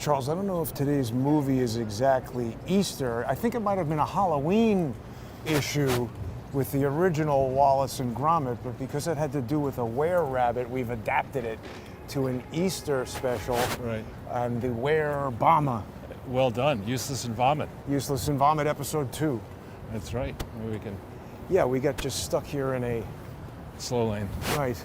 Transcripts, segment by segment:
Charles, I don't know if today's movie is exactly Easter. I think it might have been a Halloween issue with the original Wallace and Gromit, but because it had to do with a were-rabbit, we've adapted it to an Easter special. Right. And the Were-Bama. Well done. Useless and Vomit. Useless and Vomit, episode 2. That's right. Maybe we can. Yeah, we got just stuck here in a... Slow lane. Right.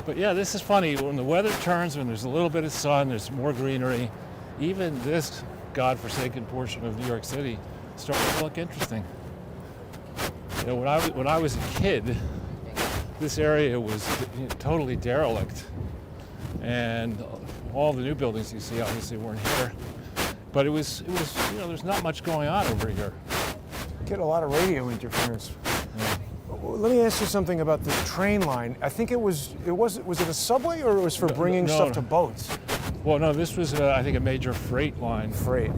But yeah, this is funny. When the weather turns, when there's a little bit of sun, there's more greenery, even this godforsaken portion of New York City starts to look interesting. You know, when I was a kid, this area was totally derelict. And all the new buildings you see obviously weren't here. But it was, there's not much going on over here. Get a lot of radio interference. Yeah. Let me ask you something about this train line. I think was it a subway or it was for bringing stuff to boats? Well, no, this was, I think, a major freight line. Freight.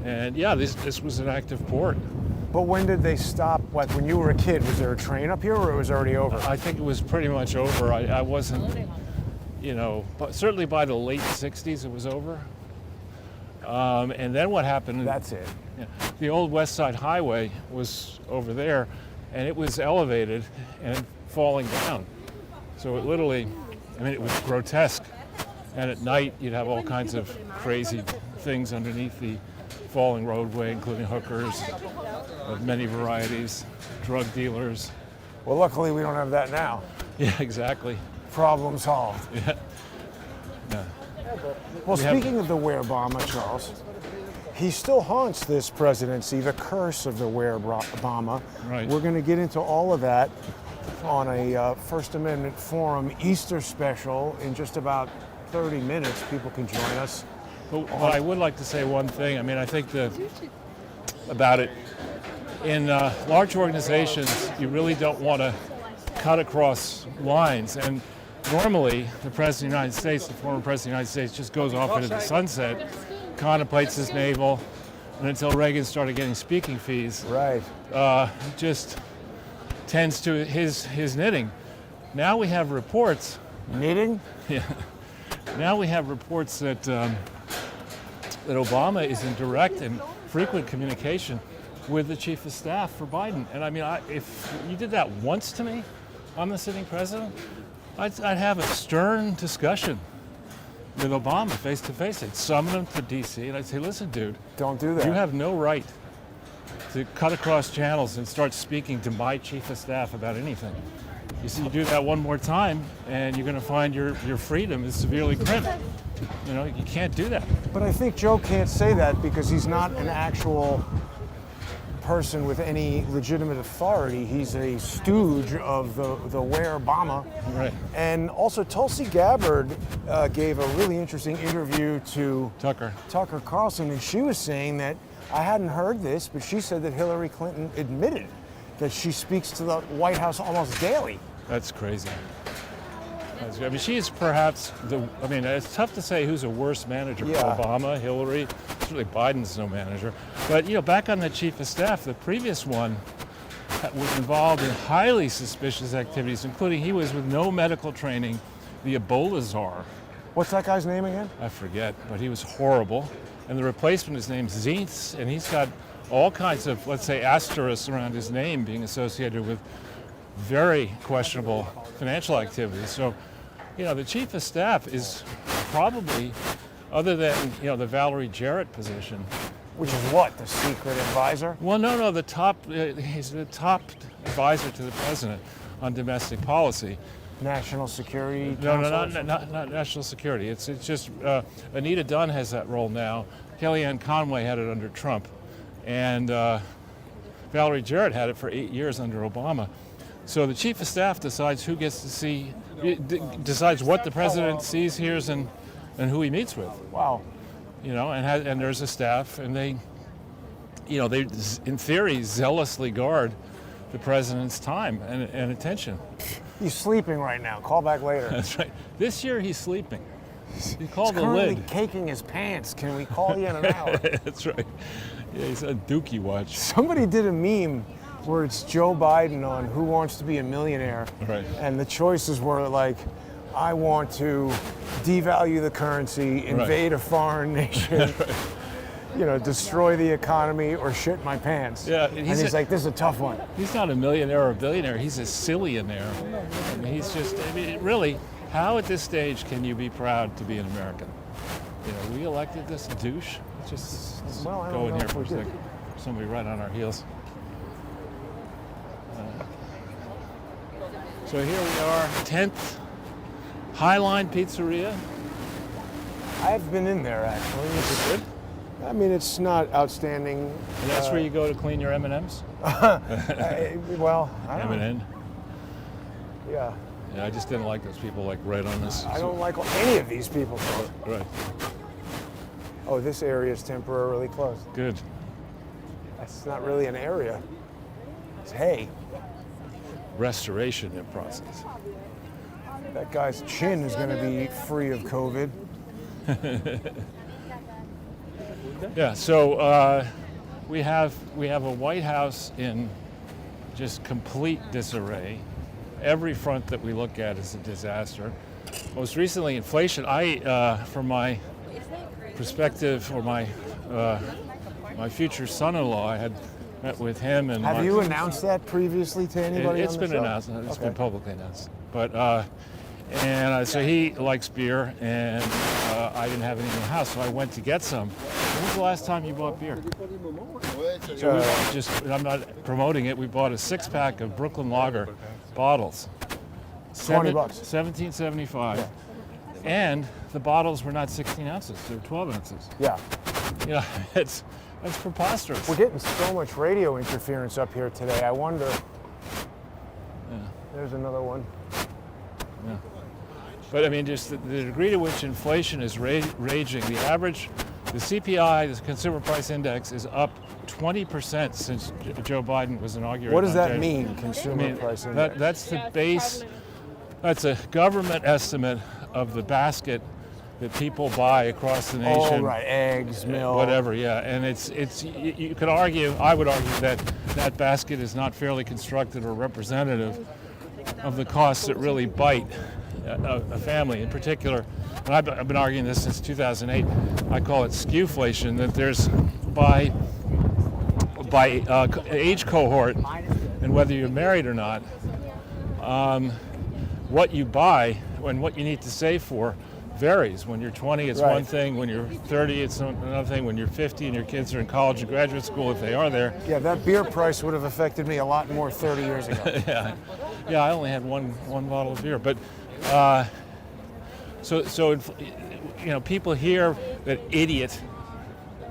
And yeah, this was an active port. But when did they stop? Like when you were a kid, was there a train up here or it was already over? I think it was pretty much over. I wasn't, but certainly by the late 60s it was over. And then what happened? That's it. Yeah, the old West Side Highway was over there, and it was elevated and falling down. So it literally, it was grotesque. And at night, you'd have all kinds of crazy things underneath the falling roadway, including hookers of many varieties, drug dealers. Well, luckily we don't have that now. Yeah, exactly. Problem solved. Yeah. Yeah. Well, speaking of the Were-Bama, Charles, he still haunts this presidency, the curse of the Were-Bama. Right. We're going to get into all of that on a First Amendment Forum Easter special in just about 30 minutes. People can join us. But I would like to say one thing. I think about it, in large organizations, you really don't want to cut across lines. And normally, the President of the United States, the former President of the United States, just goes off into the sunset, contemplates his navel, and until Reagan started getting speaking fees, right, just tends to his knitting. Now we have reports. Knitting? Yeah. Now we have reports that that Obama is in direct and frequent communication with the chief of staff for Biden. And if you did that once to me, I'm the sitting president, I'd have a stern discussion with Obama face to face. I'd summon him to D.C. and I'd say, listen, dude, don't do that. You have no right to cut across channels and start speaking to my chief of staff about anything. You see, you do that one more time and you're going to find your freedom is severely crimped. You can't do that. But I think Joe can't say that because he's not an actual person with any legitimate authority. He's a stooge of the Were-Bama. Right. And also Tulsi Gabbard gave a really interesting interview to Tucker Carlson, and she was saying that, I hadn't heard this, but she said that Hillary Clinton admitted that she speaks to the White House almost daily. That's crazy. She is perhaps it's tough to say who's a worse manager. Yeah. Obama, Hillary. Certainly Biden's no manager. But back on the chief of staff, the previous one was involved in highly suspicious activities, including he was with no medical training, the Ebola czar. What's that guy's name again? I forget, but he was horrible. And the replacement is named Zientz, and he's got all kinds of, let's say, asterisks around his name being associated with very questionable financial activities. So, the chief of staff is probably, other than, the Valerie Jarrett position. Which is what, the secret advisor? Well, no, he's the top advisor to the president on domestic policy. National Security No, Council? not national security. It's just, Anita Dunn has that role now. Kellyanne Conway had it under Trump. And Valerie Jarrett had it for 8 years under Obama. So the chief of staff decides who gets to see, decides what the president sees, hears, and who he meets with. Wow. And there's a staff, and they, in theory, zealously guard the president's time and attention. He's sleeping right now. Call back later. That's right. This year he's sleeping. He called he's the lid. Currently caking his pants. Can we call you in an hour? That's right. Yeah, he's a Dookie watch. Somebody did a meme where it's Joe Biden on Who Wants to Be a Millionaire. Right. And the choices were like, I want to devalue the currency, invade a foreign nation, destroy the economy, or shit my pants. Yeah, and he's like, this is a tough one. He's not a millionaire or a billionaire. He's a zillionaire. I mean, he's just, really, how at this stage can you be proud to be an American? We elected this douche. Let's go in here for a second. Somebody right on our heels. So here we are, 10th Highline Pizzeria. I've been in there, actually. Is it good? I mean, it's not outstanding. And that's where you go to clean your M&Ms? I don't know. M&M? Yeah. Yeah, I just didn't like those people right on this. I don't like any of these people. Right. Oh, this area is temporarily closed. Good. That's not really an area. It's hay. Restoration in process. That guy's chin is going to be free of COVID. Yeah, so we have a Whitehouse in just complete disarray. Every front that we look at is a disaster. Most recently, inflation. From my perspective, or my future son-in-law, I had met with him and. Have you announced that previously to anybody? It's been announced. It's been publicly announced. But so he likes beer, and I didn't have any in the house, so I went to get some. When was the last time you bought beer? So I'm not promoting it. We bought a 6-pack of Brooklyn Lager bottles. $20. $17.75. Yeah. And the bottles were not 16 ounces; they were 12 ounces. Yeah. That's preposterous. We're getting so much radio interference up here today. I wonder. Yeah. There's another one. Yeah. But I mean, just the degree to which inflation is raging. The average, the CPI, the Consumer Price Index, is up 20% since Joe Biden was inaugurated. What does that mean, Consumer Price Index? That's the base. That's a government estimate of the basket that people buy across the nation. Oh, right, eggs, milk. Whatever, yeah. And it's you could argue, I would argue that basket is not fairly constructed or representative of the costs that really bite a family in particular. And I've been arguing this since 2008. I call it skewflation, that there's by age cohort and whether you're married or not, what you buy and what you need to save for varies. When you're 20, it's one thing. When you're 30, it's another thing. When you're 50 and your kids are in college and graduate school, if they are there. Yeah, that beer price would have affected me a lot more 30 years ago. Yeah, I only had one bottle of beer. But so people hear that idiot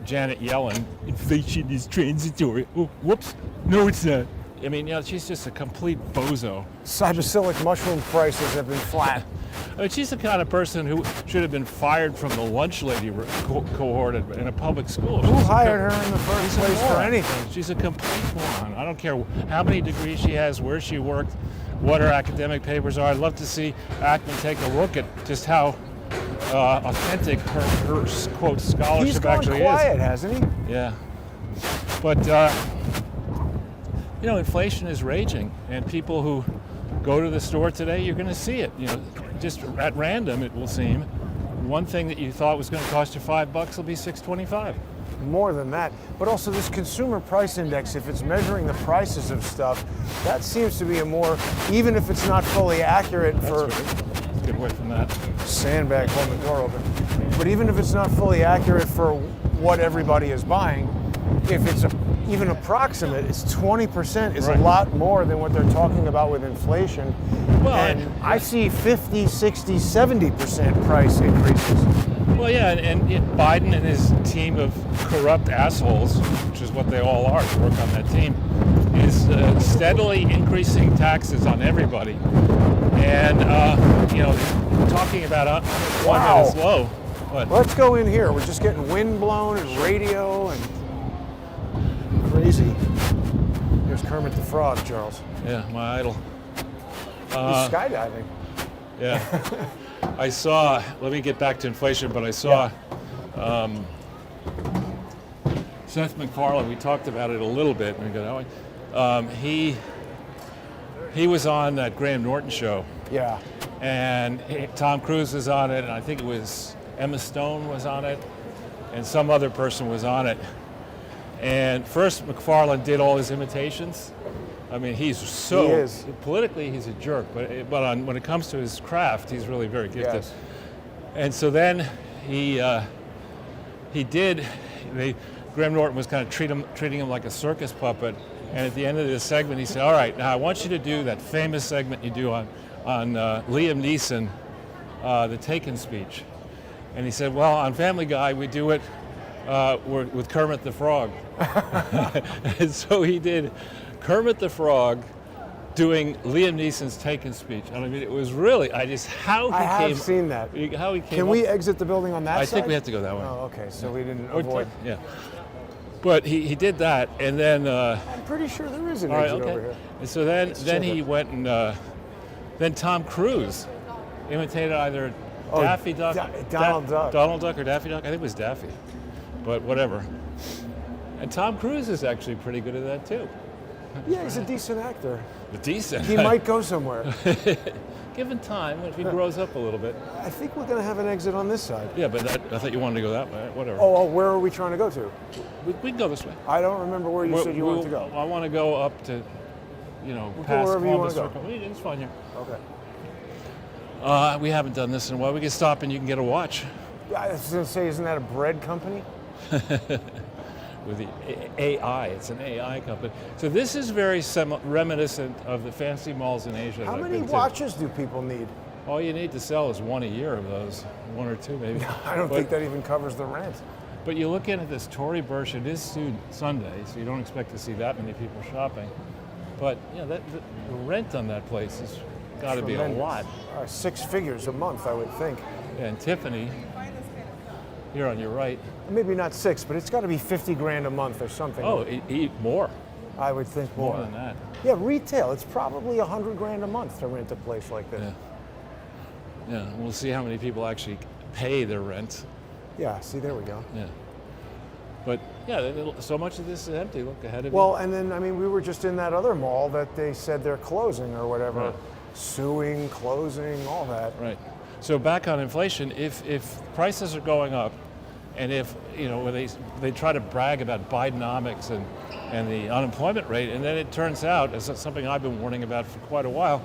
Janet Yellen, inflation is transitory. Oh, whoops, no, it's not. I mean, she's just a complete bozo. Cybercilic mushroom prices have been flat. I mean, she's the kind of person who should have been fired from the lunch lady cohort in a public school. Who hired her in the first place for anything? She's a complete moron. I don't care how many degrees she has, where she worked, what her academic papers are. I'd love to see Ackman take a look at just how authentic her quote scholarship actually is. He's gone quiet, hasn't he? Yeah. But inflation is raging, and people who go to the store today, you're going to see it. Just at random, it will seem. One thing that you thought was going to cost you $5 will be $6.25. More than that. But also this Consumer Price Index, if it's measuring the prices of stuff, that seems to be a more, even if it's not fully accurate for... Get away from that. Sandbag, hold the door open. But even if it's not fully accurate for what everybody is buying, if it's even approximate, it's 20% is a lot more than what they're talking about with inflation. Well, and I see 50, 60, 70% price increases. Well, yeah, and Biden and his team of corrupt assholes, which is what they all are to work on that team, is steadily increasing taxes on everybody. And, talking about unemployment is low. But let's go in here. We're just getting wind blown and radio and crazy. Here's Kermit the Frog, Charles. Yeah, my idol. He's skydiving. Yeah. I saw, let me get back to inflation, but I saw Seth MacFarlane, we talked about it a little bit. He was on that Graham Norton show. Yeah. and Tom Cruise was on it, and I think it was Emma Stone was on it, and some other person was on it. And first, McFarlane did all his imitations. I mean, He is. politically he's a jerk, but when it comes to his craft, he's really very gifted. Yes. And so then Graham Norton was kind of treating him like a circus puppet. And at the end of the segment, he said, "All right, now I want you to do that famous segment you do on Liam Neeson, the Taken speech." And he said, "Well, on Family Guy, we do it with Kermit the Frog." And so he did Kermit the Frog doing Liam Neeson's Taken speech. And I mean, it was really, how he have seen that. How he came Can we exit the building on that side? I think we have to go that way. Oh, okay, so we didn't avoid. Yeah. But he did that, and then... I'm pretty sure there is an all right, exit okay. over here. And so then check he it. went and... then Tom Cruise imitated either Daffy Duck... Donald Duck. Donald Duck or Daffy Duck? I think it was Daffy. But whatever. And Tom Cruise is actually pretty good at that, too. Yeah, he's a decent actor. Decent. He might go somewhere. Given time, if he grows up a little bit. I think we're going to have an exit on this side. Yeah, but I thought you wanted to go that way. Whatever. Oh, where are we trying to go to? We can go this way. I don't remember where you said you wanted to go. I want to go up to, past wherever you Columbus wanna go. Circle. It's fine here. Okay. We haven't done this in a while. We can stop and you can get a watch Yeah, I was going to say, isn't that a bread company? with the AI. It's an AI company. So this is very reminiscent of the fancy malls in Asia. How that I've many been to. watches do people need? All you need to sell is one a year of those, one or two maybe. I don't think that even covers the rent. But you look into this Tory Burch, it is Sunday, so you don't expect to see that many people shopping. But the rent on that place has got to be a Tremendous. lot. 6 figures a month, I would think. And Tiffany, here on your right. Maybe not 6, but it's got to be 50 grand a month or something. Oh, more. I would think More than that. Yeah, retail. It's probably 100 grand a month to rent a place like this. Yeah, we'll see how many people actually pay their rent. Yeah, see, there we go. Yeah. But so much of this is empty. Look ahead of you. Well, and then, we were just in that other mall that they said they're closing or whatever. Right. Suing, closing, all that. Right. So back on inflation, if prices are going up, and if when they try to brag about Bidenomics and the unemployment rate, and then it turns out, as something I've been warning about for quite a while,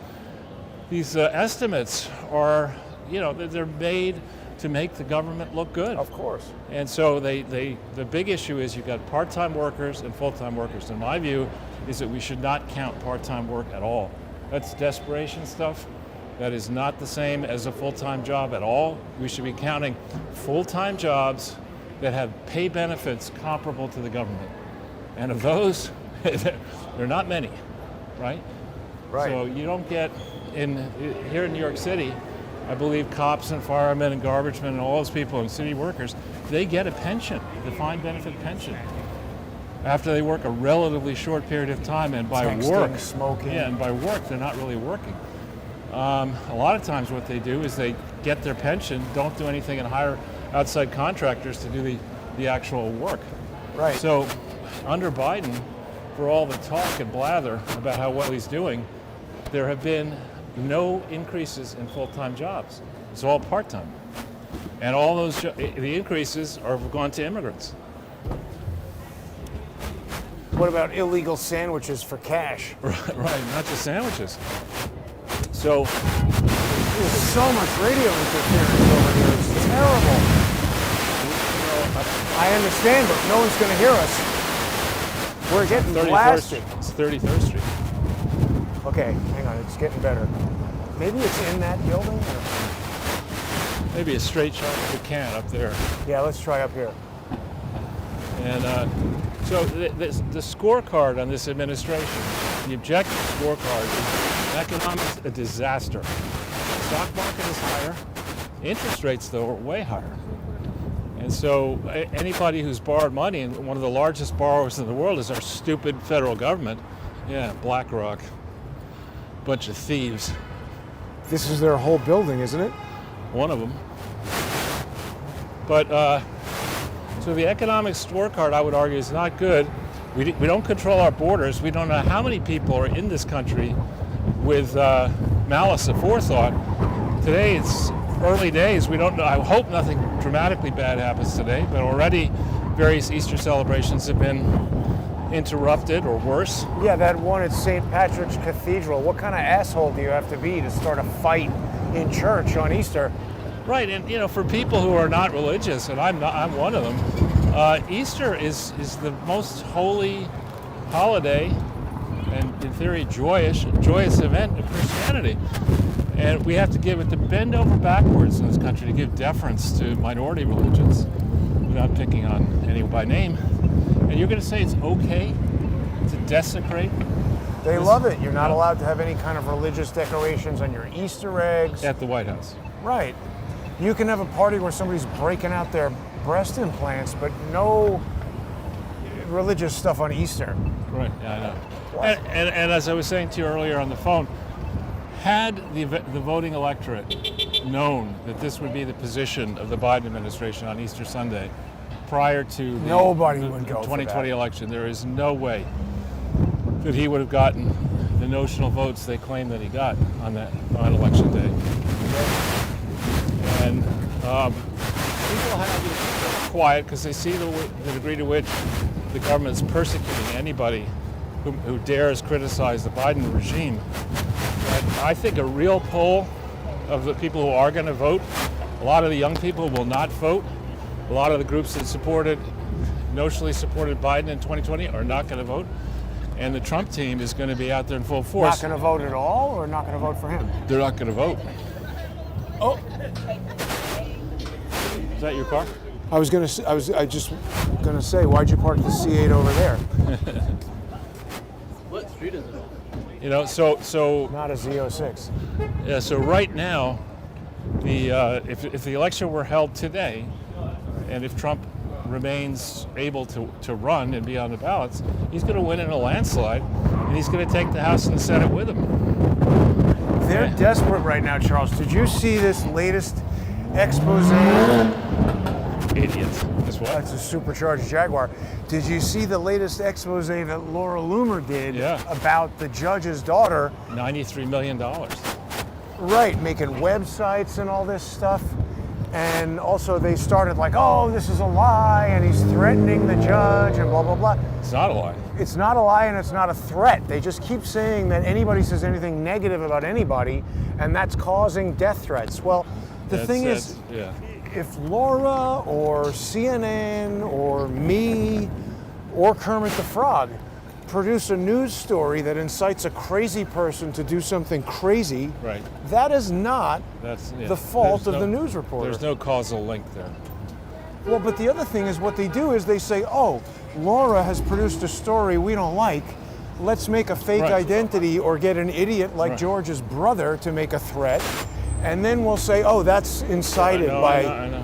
these estimates are they're made to make the government look good. Of course. And so the big issue is you've got part-time workers and full-time workers. And my view is that we should not count part-time work at all. That's desperation stuff. That is not the same as a full-time job at all. We should be counting full-time jobs that have pay benefits comparable to the government. And of those, there are not many, right? Right. So you don't get, here in New York City, I believe cops and firemen and garbage men and all those people and city workers, they get a pension, a defined benefit pension, after they work a relatively short period of time, and by Texting, work, smoking. yeah, and by work, they're not really working. A lot of times what they do is they get their pension, don't do anything, and hire outside contractors to do the actual work. Right. So under Biden, for all the talk and blather about how well he's doing, there have been no increases in full-time jobs. It's all part-time. And all those, the increases are gone to immigrants. What about illegal sandwiches for cash? Right, not just sandwiches. So, There's so much radio interference over here. It's terrible. I understand, but no one's going to hear us. We're getting 33rd blasted. Street. It's 33rd Street. Okay, hang on. It's getting better. Maybe it's in that building? Or... Maybe a straight shot if we can up there. Yeah, let's try up here. And so the scorecard on this administration, the objective scorecard is economics a disaster. The stock market is higher. Interest rates, though, are way higher. And so anybody who's borrowed money, and one of the largest borrowers in the world is our stupid federal government. Yeah, BlackRock. Bunch of thieves. This is their whole building, isn't it? One of them. But so the economic scorecard, I would argue, is not good. We don't control our borders. We don't know how many people are in this country with malice aforethought today it's early days. We don't know. I hope nothing dramatically bad happens today, but already various Easter celebrations have been interrupted or worse. Yeah, that one at St. Patrick's Cathedral. What kind of asshole do you have to be to start a fight in church on Easter? Right, and you know, for people who are not religious, and I'm one of them, Easter is the most holy holiday and, in theory, joyous event of Christianity. And we have to bend over backwards in this country to give deference to minority religions, without picking on any by name. And you're going to say it's okay to desecrate? They love it. You're not allowed to have any kind of religious decorations on your Easter eggs. At the White House. Right. You can have a party where somebody's breaking out their breast implants, but no religious stuff on Easter. Right, yeah, I know. And as I was saying to you earlier on the phone, had the voting electorate known that this would be the position of the Biden administration on Easter Sunday prior to the Nobody would go 2020 election, there is no way that he would have gotten the notional votes they claim that he got on election day. And people have to be quiet because they see the degree to which the government is persecuting anybody who dares criticize the Biden regime. And I think a real poll of the people who are going to vote, a lot of the young people will not vote. A lot of the groups that notionally supported Biden in 2020 are not going to vote. And the Trump team is going to be out there in full force. Not going to vote at all, or not going to vote for him? They're not going to vote. Oh, is that your car? I just going to say, why'd you park the C8 over there? What street is it on? You know, so Not a Z06. yeah. So right now, if the election were held today, and if Trump remains able to run and be on the ballots, he's going to win in a landslide, and he's going to take the House and the Senate with him. They're desperate right now, Charles. Did you see this latest expose? Idiots. That's what? That's a supercharged Jaguar. Did you see the latest expose that Laura Loomer did about the judge's daughter? $93 million. Right, making websites and all this stuff. And also they started like, oh, this is a lie, and he's threatening the judge and blah, blah, blah. It's not a lie. It's not a lie and it's not a threat. They just keep saying that anybody says anything negative about anybody, and that's causing death threats. Well, the thing is, if Laura or CNN or me or Kermit the Frog produce a news story that incites a crazy person to do something crazy, right, that is not the fault of the news reporter. There's no causal link there. Well, but the other thing is what they do is they say, oh, Laura has produced a story we don't like. Let's make a fake identity or get an idiot like George's brother to make a threat. And then we'll say, oh, that's incited by... I know.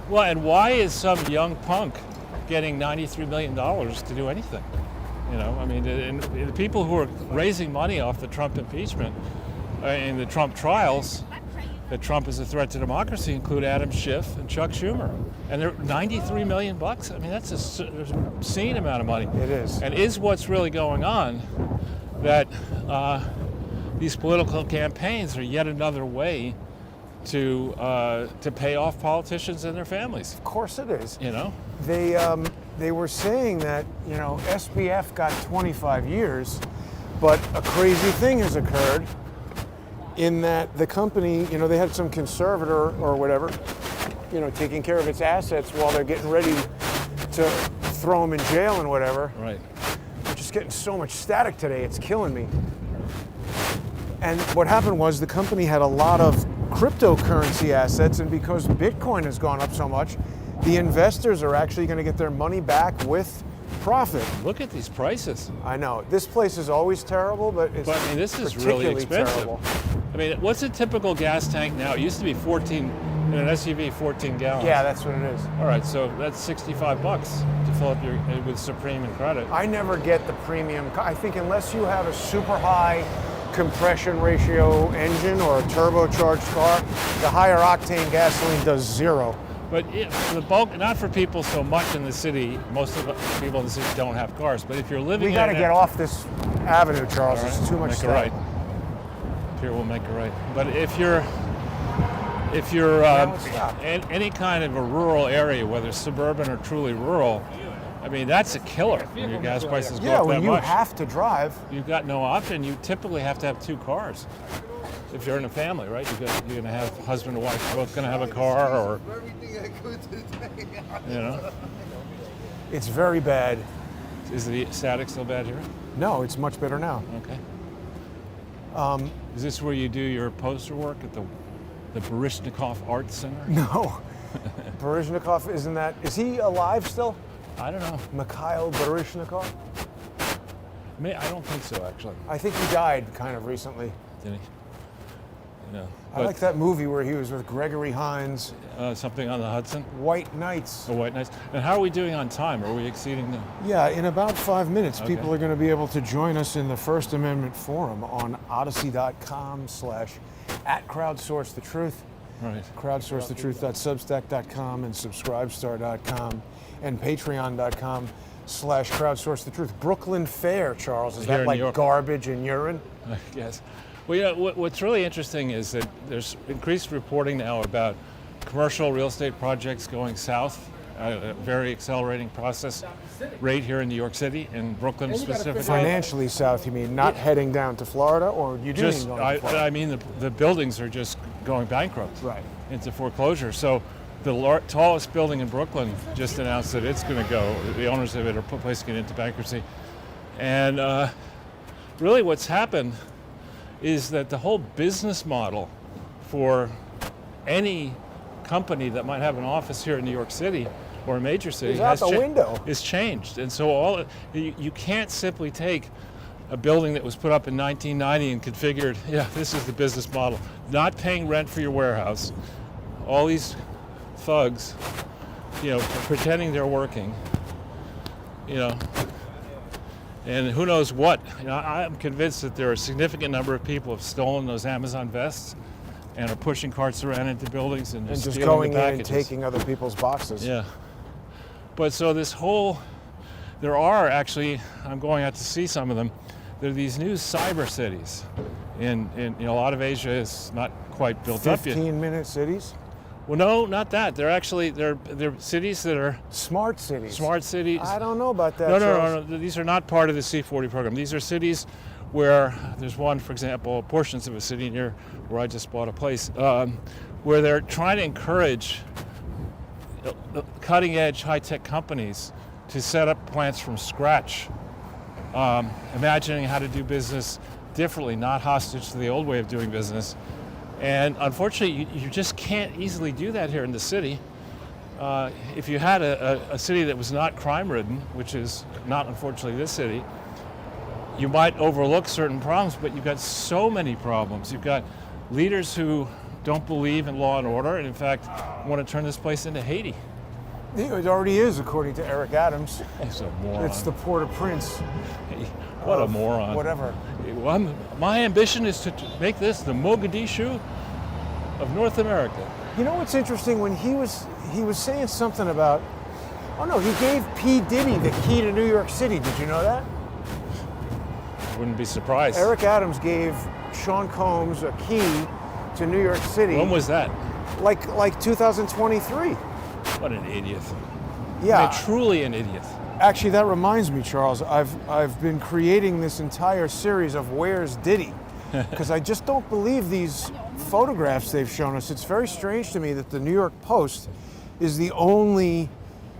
Well, and why is some young punk getting $93 million to do anything? You know, I mean, the people who are raising money off the Trump impeachment and the Trump trials, that Trump is a threat to democracy, include Adam Schiff and Chuck Schumer. And they're $93 million. I mean, that's an obscene amount of money. It is. And is what's really going on that these political campaigns are yet another way to pay off politicians and their families. Of course it is. You know? They were saying that, you know, SBF got 25 years, but a crazy thing has occurred in that the company, you know, they had some conservator or whatever, you know, taking care of its assets while they're getting ready to throw them in jail and whatever. Right. I'm just getting so much static today, it's killing me. And what happened was the company had a lot of cryptocurrency assets, and because Bitcoin has gone up so much, the investors are actually going to get their money back with profit. Look at these prices. I know. This place is always terrible, but it's I mean, this is really expensive. Terrible. I mean, what's a typical gas tank now? It used to be 14, in an SUV, 14 gallons. Yeah, that's what it is. All right, so that's $65 to fill up your with Supreme and credit. I never get the premium. I think unless you have a super high compression ratio engine or a turbocharged car, the higher octane gasoline does zero. But for the bulk, not for people so much in the city. Most of the people in the city don't have cars. But if you're living, we got to get off this avenue, Charles. Right, it's too much make stuff. it right. Here we'll make it right. But if you're if you're Now it's stopped. any kind of a rural area, whether suburban or truly rural, I mean, that's a killer when your gas prices go Yeah, up that when you much. have to drive. You've got no option. You typically have to have two cars. If you're in a family, right? You're going to have husband and wife both going to have a car, or you know. It's very bad. Is the static still bad here? No, it's much better now. Okay. Is this where you do your poster work at the Baryshnikov Art Center? No. Baryshnikov, is he alive still? I don't know. Mikhail Baryshnikov? I don't think so, actually. I think he died kind of recently. Did he? No. I like that movie where he was with Gregory Hines, Something on the Hudson? White Knights. The White Knights. And how are we doing on time? Are we exceeding the... Yeah, in about 5 minutes, Okay. people are going to be able to join us in the First Amendment Forum on odyssey.com/@crowdsourcethetruth, Right. crowdsourcethetruth.substack.com, and subscribestar.com, and patreon.com/crowdsourcethetruth. Brooklyn Fair, Charles, is Here that in like New York. garbage and urine? Yes. Well, you know, what's really interesting is that there's increased reporting now about commercial real estate projects going south, a very accelerating process right here in New York City, in Brooklyn specifically. Financially south, you mean, not heading down to Florida, or you do Just, mean going to Florida? I mean, the buildings are just going bankrupt Right. into foreclosure. So the tallest building in Brooklyn just announced that it's going to go. The owners of it are placing it into bankruptcy. And really what's happened is that the whole business model for any company that might have an office here in New York City or a major city Is out the window. is changed. And so you can't simply take a building that was put up in 1990 and configured, yeah, this is the business model. Not paying rent for your warehouse. All these thugs, you know, pretending they're working, you know, and who knows what. You know, I'm convinced that there are a significant number of people who have stolen those Amazon vests and are pushing carts around into buildings and And just stealing going the in packages. and taking other people's boxes. Yeah. But so there are actually, I'm going out to see some of them, there are these new cyber cities. In you know, a lot of Asia is not quite built up yet. 15-minute cities? Well, no, not that. They're cities that are Smart cities. smart cities. I don't know about that, No, Charles. no. These are not part of the C40 program. These are cities where there's one, for example, portions of a city near where I just bought a place, where they're trying to encourage cutting-edge, high-tech companies to set up plants from scratch, imagining how to do business differently, not hostage to the old way of doing business. And unfortunately, you just can't easily do that here in the city. If you had a city that was not crime-ridden, which is not, unfortunately, this city, you might overlook certain problems, but you've got so many problems. You've got leaders who don't believe in law and order, and in fact, want to turn this place into Haiti. It already is, according to Eric Adams. He's a moron. It's the Port-au-Prince. What a of moron. Whatever. Well, my ambition is to make this the Mogadishu of North America. You know what's interesting? When he was saying something about, oh no, he gave P. Diddy the key to New York City. Did you know that? Wouldn't be surprised. Eric Adams gave Sean Combs a key to New York City. When was that? Like 2023. What an idiot. Yeah. I mean, truly an idiot. Actually, that reminds me, Charles. I've been creating this entire series of Where's Diddy, because I just don't believe these photographs they've shown us. It's very strange to me that the New York Post is the only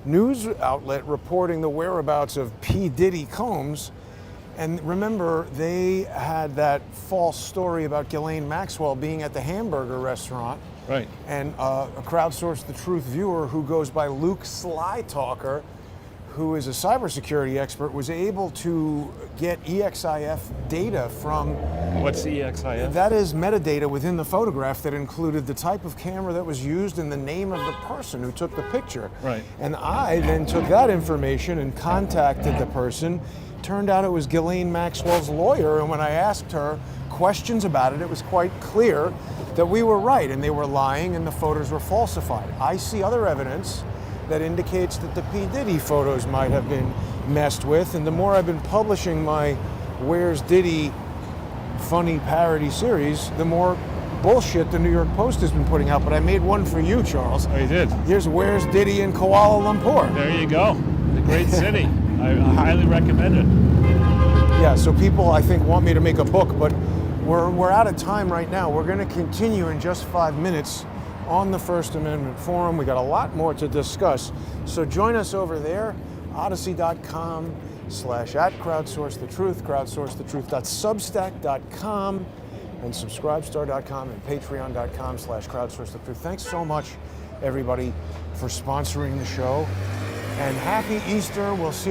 news outlet reporting the whereabouts of P. Diddy Combs. And remember, they had that false story about Ghislaine Maxwell being at the hamburger restaurant. Right. And a Crowdsource the Truth viewer who goes by Luke Slytalker, who is a cybersecurity expert, was able to get EXIF data from... What's EXIF? That is metadata within the photograph that included the type of camera that was used and the name of the person who took the picture. Right. And I then took that information and contacted the person. Turned out it was Ghislaine Maxwell's lawyer, and when I asked her questions about it, it was quite clear that we were right and they were lying and the photos were falsified. I see other evidence that indicates that the P. Diddy photos might have been messed with, and the more I've been publishing my Where's Diddy funny parody series, the more bullshit the New York Post has been putting out, but I made one for you, Charles. Oh, you did? Here's Where's Diddy in Kuala Lumpur. There you go. The great city. I highly recommend it. Yeah, so people, I think, want me to make a book, but we're out of time right now. We're going to continue in just 5 minutes on the First Amendment Forum. We got a lot more to discuss. So join us over there, odyssey.com/@crowdsourcethetruth, crowdsourcethetruth.substack.com, and subscribestar.com and patreon.com/crowdsourcethetruth. Thanks so much, everybody, for sponsoring the show. And happy Easter. We'll see you